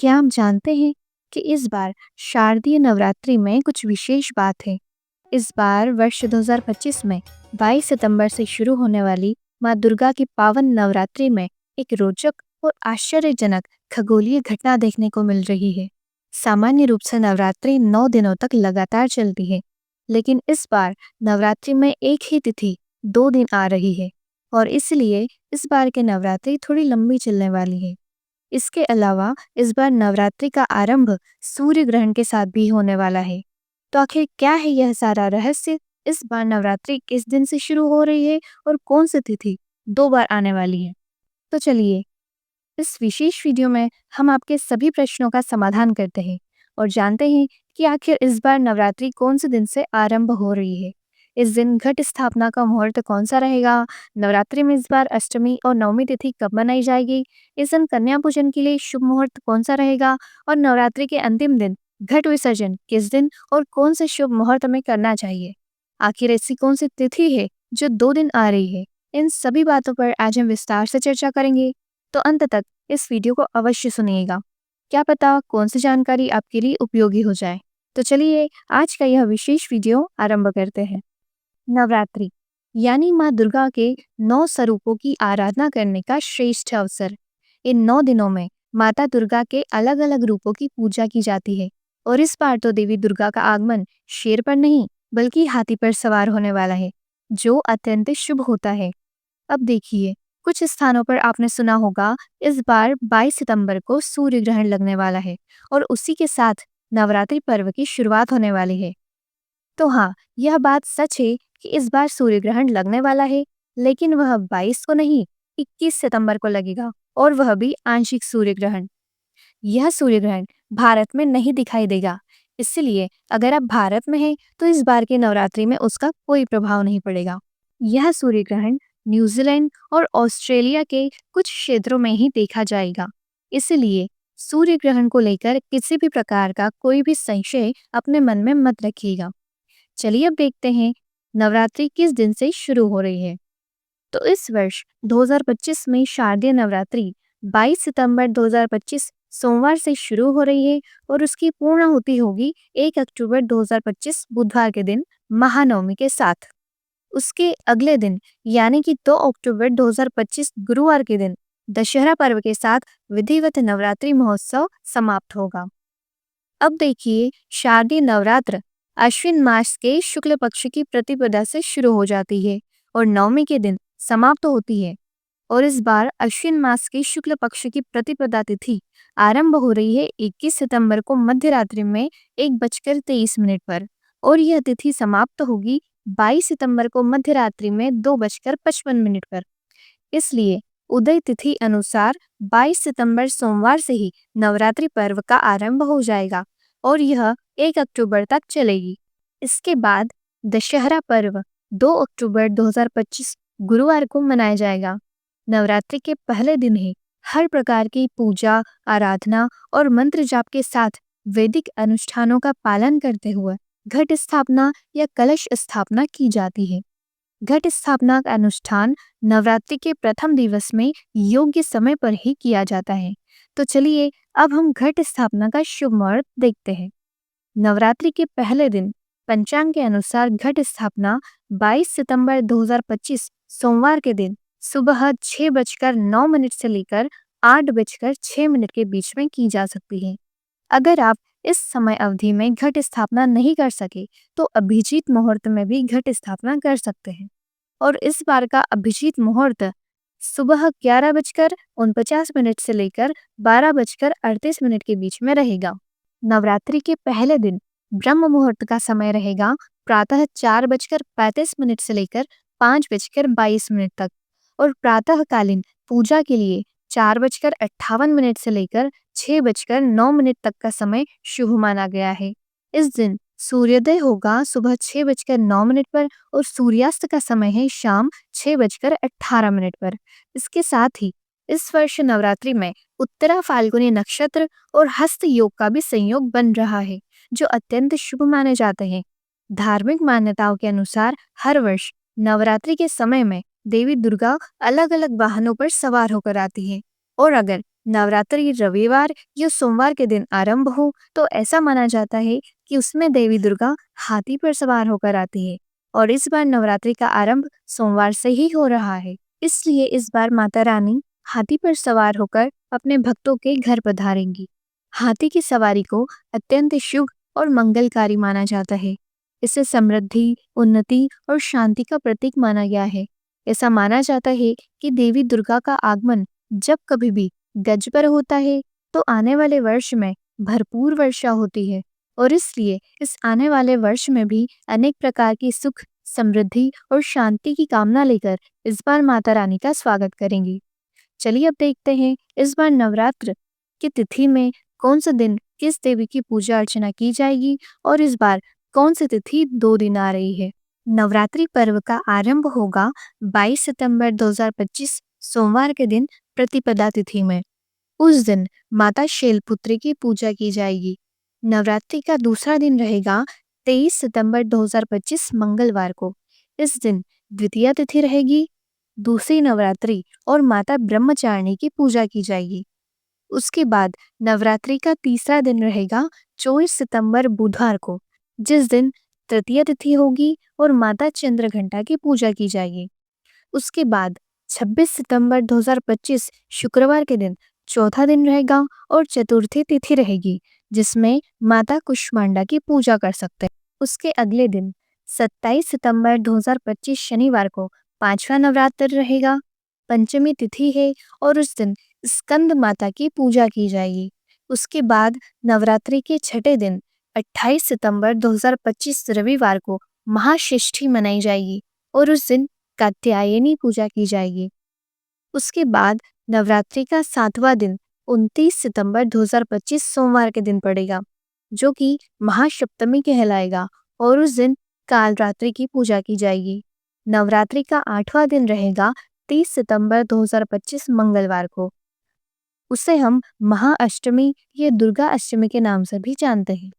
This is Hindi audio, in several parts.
क्या आप जानते हैं कि इस बार शारदीय नवरात्रि में कुछ विशेष बात है। इस बार वर्ष 2025 में 22 सितंबर से शुरू होने वाली माँ दुर्गा की पावन नवरात्रि में एक रोचक और आश्चर्यजनक खगोलीय घटना देखने को मिल रही है। सामान्य रूप से नवरात्रि 9 दिनों तक लगातार चलती है, लेकिन इस बार नवरात्रि में एक ही तिथि 2 दिन आ रही है और इसलिए इस बार के नवरात्रि थोड़ी लंबी चलने वाली है। इसके अलावा इस बार नवरात्रि का आरंभ सूर्य ग्रहण के साथ भी होने वाला है। तो आखिर क्या है यह सारा रहस्य? इस बार नवरात्रि किस दिन से शुरू हो रही है और कौन सी तिथि 2 बार आने वाली है? तो चलिए, इस विशेष वीडियो में हम आपके सभी प्रश्नों का समाधान करते हैं और जानते हैं कि आखिर इस बार नवरात्रि कौन से दिन से आरंभ हो रही है। इस दिन घट स्थापना का मुहूर्त कौन सा रहेगा? नवरात्रि में इस बार अष्टमी और नवमी तिथि कब मनाई जाएगी? इस दिन कन्या पूजन के लिए शुभ मुहूर्त कौन सा रहेगा? और नवरात्रि के अंतिम दिन घट विसर्जन किस दिन और कौन से शुभ मुहूर्त में करना चाहिए? आखिर ऐसी कौन सी तिथि है जो 2 दिन आ रही है? इन सभी बातों पर आज हम विस्तार से चर्चा करेंगे, तो अंत तक इस वीडियो को अवश्य सुनिएगा। क्या पता कौन सी जानकारी आपके लिए उपयोगी हो जाए। तो चलिए, आज का यह विशेष वीडियो आरंभ करते हैं। नवरात्रि यानी माँ दुर्गा के 9 स्वरूपों की आराधना करने का श्रेष्ठ अवसर। इन 9 दिनों में माता दुर्गा के अलग अलग रूपों की पूजा की जाती है और इस बार तो देवी दुर्गा का आगमन शेर पर नहीं बल्कि हाथी पर सवार होने वाला है, जो अत्यंत शुभ होता है। अब देखिए, कुछ स्थानों पर आपने सुना होगा इस बार 22 सितंबर को सूर्य ग्रहण लगने वाला है और उसी के साथ नवरात्रि पर्व की शुरुआत होने वाली है। तो हाँ, यह बात सच है कि इस बार सूर्य ग्रहण लगने वाला है, लेकिन वह 22 को नहीं 21 सितंबर को लगेगा और वह भी आंशिक सूर्य ग्रहण। यह सूर्य ग्रहण भारत में नहीं दिखाई देगा, इसलिए अगर आप भारत में हैं तो इस बार की नवरात्रि में उसका कोई प्रभाव नहीं पड़ेगा। यह सूर्य ग्रहण न्यूजीलैंड और ऑस्ट्रेलिया के कुछ क्षेत्रों में ही देखा जाएगा, इसलिए सूर्य ग्रहण को लेकर किसी भी प्रकार का कोई भी संशय अपने मन में मत रखिएगा। चलिए अब देखते हैं नवरात्रि किस दिन से शुरू हो रही है। तो इस वर्ष 2025 में शारदीय नवरात्रि 22 सितंबर 2025 सोमवार से शुरू हो रही है और उसकी पूर्णाहुति होगी 1 अक्टूबर 2025 बुधवार के दिन महानवमी के साथ। उसके अगले दिन यानी कि 2 अक्टूबर 2025 गुरुवार के दिन दशहरा पर्व के साथ विधिवत नवरात्रि महोत्सव समाप्त होगा। अब देखिए, शारदीय नवरात्र अश्विन मास के शुक्ल पक्ष की प्रतिपदा से शुरू हो जाती है और नवमी के दिन समाप्त होती है। और इस बार अश्विन मास की शुक्ल पक्ष की प्रतिपदा तिथि आरंभ हो रही है 21 सितंबर को मध्य रात्रि में 1:23 पर और यह तिथि समाप्त होगी 22 सितंबर को मध्य रात्रि में 2:55 पर। इसलिए उदय तिथि अनुसार 22 सितंबर सोमवार से ही नवरात्रि पर्व का आरंभ हो जाएगा और यह 1 अक्टूबर तक चलेगी। इसके बाद दशहरा पर्व 2 अक्टूबर 2025 गुरुवार को मनाया जाएगा। नवरात्रि के पहले दिन ही हर प्रकार की पूजा, आराधना और मंत्र जाप के साथ वैदिक अनुष्ठानों का पालन करते हुए घट स्थापना या कलश स्थापना की जाती है। घट स्थापना का अनुष्ठान नवरात्रि के प्रथम दिवस में योग्य समय पर ही किया जाता है। तो चलिए, अब हम घट स्थापना का शुभ मुहूर्त देखते हैं। नवरात्रि के पहले दिन पंचांग के अनुसार घट स्थापना 22 सितंबर 2025 सोमवार के दिन सुबह 6:09 से लेकर 8:06 के बीच में की जा सकती है। अगर आप इस समय अवधि में घट स्थापना नहीं कर सके तो अभिजीत मुहूर्त में भी घट स्थापना कर सकते हैं और इस बार का अभिजीत मुहूर्त सुबह 11:49 से लेकर 12:38 के बीच में रहेगा। नवरात्रि के पहले दिन ब्रह्म मुहूर्त का समय रहेगा प्रातः 4:35 से लेकर 5:22 तक और प्रातःकालीन पूजा के लिए 4:58 से लेकर 6:09 तक का समय शुभ माना गया है। इस दिन सूर्योदय होगा सुबह 6:09 पर और सूर्यास्त का समय है शाम 6:18 पर। इसके साथ ही इस वर्ष नवरात्रि में उत्तरा फाल्गुनी नक्षत्र और हस्त योग का भी संयोग बन रहा है, जो अत्यंत शुभ माने जाते हैं। धार्मिक मान्यताओं के अनुसार हर वर्ष नवरात्रि के समय में देवी दुर्गा अलग अलग वाहनों पर सवार होकर आती है और अगर नवरात्रि रविवार या सोमवार के दिन आरंभ हो तो ऐसा माना जाता है कि उसमें देवी दुर्गा हाथी पर सवार होकर आती है और इस बार नवरात्रि का आरंभ सोमवार से ही हो रहा है। इसलिए इस बार माता रानी हाथी पर सवार होकर अपने भक्तों के घर पधारेंगी। हाथी की सवारी को अत्यंत शुभ और मंगलकारी माना जाता है। इसे समृद्धि, उन्नति और शांति का प्रतीक माना गया है। ऐसा माना जाता है कि देवी दुर्गा का आगमन जब कभी भी गज पर होता है तो आने वाले वर्ष में भरपूर वर्षा होती है और इसलिए इस आने वाले वर्ष में भी अनेक प्रकार की सुख, समृद्धि और शांति की कामना लेकर इस बार माता रानी का स्वागत करेंगे। चलिए अब देखते हैं इस बार नवरात्र की तिथि में कौन सा दिन किस देवी की पूजा अर्चना की जाएगी और इस बार कौन सी तिथि 2 दिन आ रही है। नवरात्रि पर्व का आरंभ होगा 22 सितंबर 2025 सोमवार के दिन प्रतिपदा तिथि में। उस दिन माता शैलपुत्री की पूजा की जाएगी। नवरात्रि का दूसरा दिन रहेगा 23 सितंबर 2025 मंगलवार को। इस दिन द्वितीया तिथि रहेगी। दूसरी नवरात्रि और माता ब्रह्मचारिणी की पूजा की जाएगी। उसके बाद नवरात्रि का तीसरा दिन रहेगा 24 सितंबर बुधवार को, जिस दिन तृतीया तिथि होगी और माता चंद्रघंटा की पूजा की जाएगी। उसके बाद 26 सितंबर 2025 शुक्रवार के दिन चौथा दिन रहेगा और चतुर्थी तिथि रहेगी, जिसमें माता कुष्मांडा की पूजा कर सकते हैं। उसके अगले दिन 27 सितंबर 2025 शनिवार को पांचवा नवरात्र रहेगा। पंचमी तिथि है और उस दिन स्कंद माता की पूजा की जाएगी। उसके बाद नवरात्रि के छठे दिन 28 सितंबर 2025 रविवार को महाषष्ठी मनाई जाएगी और उस दिन कात्यायनी पूजा की जाएगी। उसके बाद नवरात्रि का सातवां दिन 29 सितंबर 2025 सोमवार के दिन पड़ेगा, जो कि महासप्तमी कहलाएगा और उस दिन कालरात्रि की पूजा की जाएगी। नवरात्रि का आठवां दिन रहेगा 30 सितंबर 2025 मंगलवार को। उसे हम महाअष्टमी या दुर्गा अष्टमी के नाम से भी जानते हैं।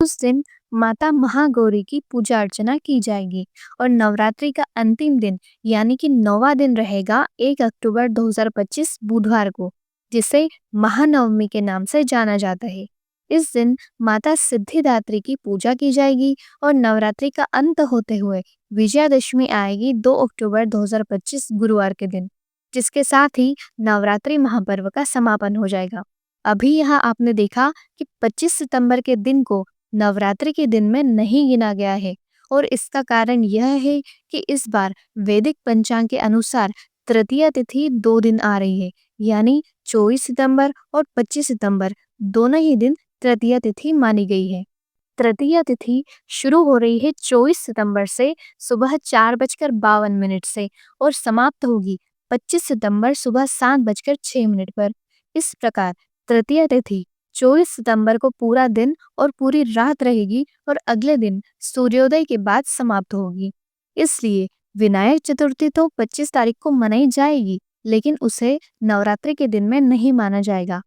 उस दिन माता महागौरी की पूजा अर्चना की जाएगी और नवरात्रि का अंतिम दिन यानी कि 9वां दिन रहेगा 1 अक्टूबर 2025 बुधवार को, जिसे महानवमी के नाम से जाना जाता है। इस दिन माता सिद्धिदात्री की पूजा की जाएगी और नवरात्रि का अंत होते हुए विजयादशमी आएगी 2 अक्टूबर 2025 गुरुवार के दिन, जिसके साथ ही नवरात्रि महापर्व का समापन हो जाएगा। अभी यहाँ आपने देखा कि 25 सितंबर के दिन को नवरात्रि के दिन में नहीं गिना गया है और इसका कारण यह है कि इस बार वैदिक पंचांग के अनुसार तृतीया तिथि 2 दिन आ रही है, यानी 24 सितंबर और 25 सितंबर दोनों ही दिन तृतीया तिथि मानी गई है। तृतीया तिथि शुरू हो रही है 24 सितंबर से सुबह 4:52 से और समाप्त होगी 25 सितंबर सुबह 7:06 पर। इस प्रकार तृतीया तिथि 24 सितंबर को पूरा दिन और पूरी रात रहेगी और अगले दिन सूर्योदय के बाद समाप्त होगी। इसलिए विनायक चतुर्थी तो 25 तारीख को मनाई जाएगी, लेकिन उसे नवरात्रि के दिन में नहीं माना जाएगा।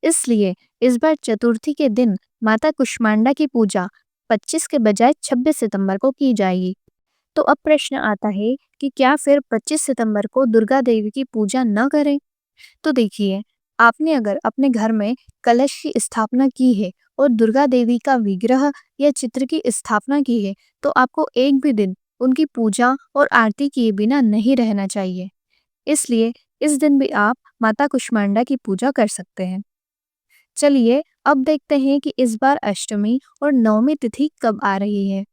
इसलिए इस बार चतुर्थी के दिन माता कुष्मांडा की पूजा 25 के बजाय 26 सितंबर को की जाएगी। तो अब प्रश्न आता है कि क्या फिर 25 सितंबर को दुर्गा देवी की पूजा न करें? तो देखिए, आपने अगर अपने घर में कलश की स्थापना की है और दुर्गा देवी का विग्रह या चित्र की स्थापना की है, तो आपको एक भी दिन उनकी पूजा और आरती किए बिना नहीं रहना चाहिए। इसलिए इस दिन भी आप माता कुष्मांडा की पूजा कर सकते हैं। चलिए अब देखते हैं कि इस बार अष्टमी और नवमी तिथि कब आ रही है।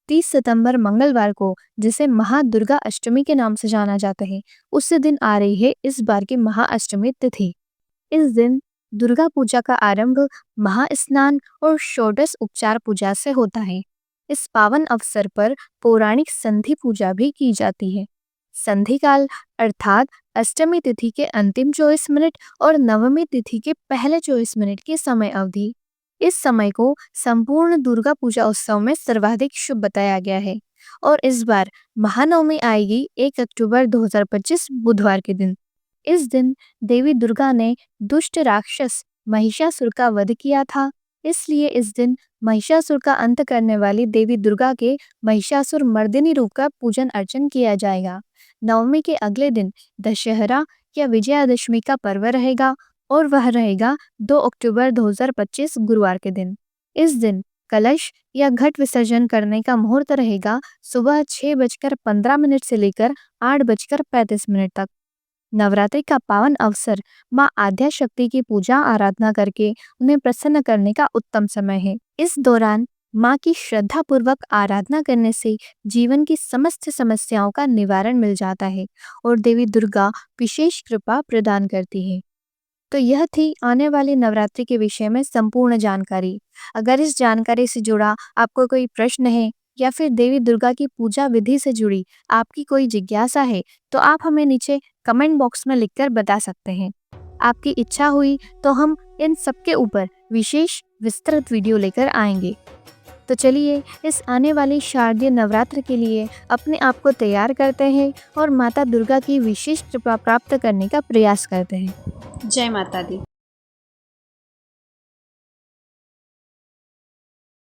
30 सितंबर मंगलवार को, जिसे महादुर्गा अष्टमी के नाम से जाना जाता है, उसी दिन आ रही है इस बार की महाअष्टमी तिथि। इस दिन दुर्गा पूजा का आरंभ महास्नान और षोडश उपचार पूजा से होता है। इस पावन अवसर पर पौराणिक संधि पूजा भी की जाती है। संधि काल अर्थात अष्टमी तिथि के अंतिम 24 मिनट और नवमी तिथि के पहले 24 मिनट की समय अवधि। इस समय को संपूर्ण दुर्गा पूजा उत्सव में सर्वाधिक शुभ बताया गया है और इस बार महानवमी आएगी 1 अक्टूबर 2025 बुधवार के दिन। इस दिन देवी दुर्गा ने दुष्ट राक्षस महिषासुर का वध किया था। इसलिए इस दिन महिषासुर का अंत करने वाली देवी दुर्गा के महिषासुर मर्दिनी रूप का पूजन अर्चन किया जाएगा। नवमी के अगले दिन दशहरा या विजयादशमी का पर्व रहेगा और वह रहेगा 2 अक्टूबर 2025 गुरुवार के दिन। इस दिन कलश या घट विसर्जन करने का मुहूर्त रहेगा सुबह 6:15 से लेकर 8:35 तक। नवरात्रि का पावन अवसर माँ आद्या शक्ति की पूजा आराधना करके उन्हें प्रसन्न करने का उत्तम समय है। इस दौरान माँ की श्रद्धा पूर्वक आराधना करने से जीवन की समस्त समस्याओं का निवारण मिल जाता है और देवी दुर्गा विशेष कृपा प्रदान करती है। तो यह थी आने वाली नवरात्रि के विषय में संपूर्ण जानकारी। अगर इस जानकारी से जुड़ा आपको कोई प्रश्न है या फिर देवी दुर्गा की पूजा विधि से जुड़ी आपकी कोई जिज्ञासा है, तो आप हमें नीचे कमेंट बॉक्स में लिखकर बता सकते हैं। आपकी इच्छा हुई तो हम इन सबके ऊपर विशेष विस्तृत वीडियो लेकर आएंगे। तो चलिए इस आने वाली शारदीय नवरात्र के लिए अपने आप को तैयार करते हैं और माता दुर्गा की विशेष कृपा प्राप्त करने का प्रयास करते हैं। जय माता दी।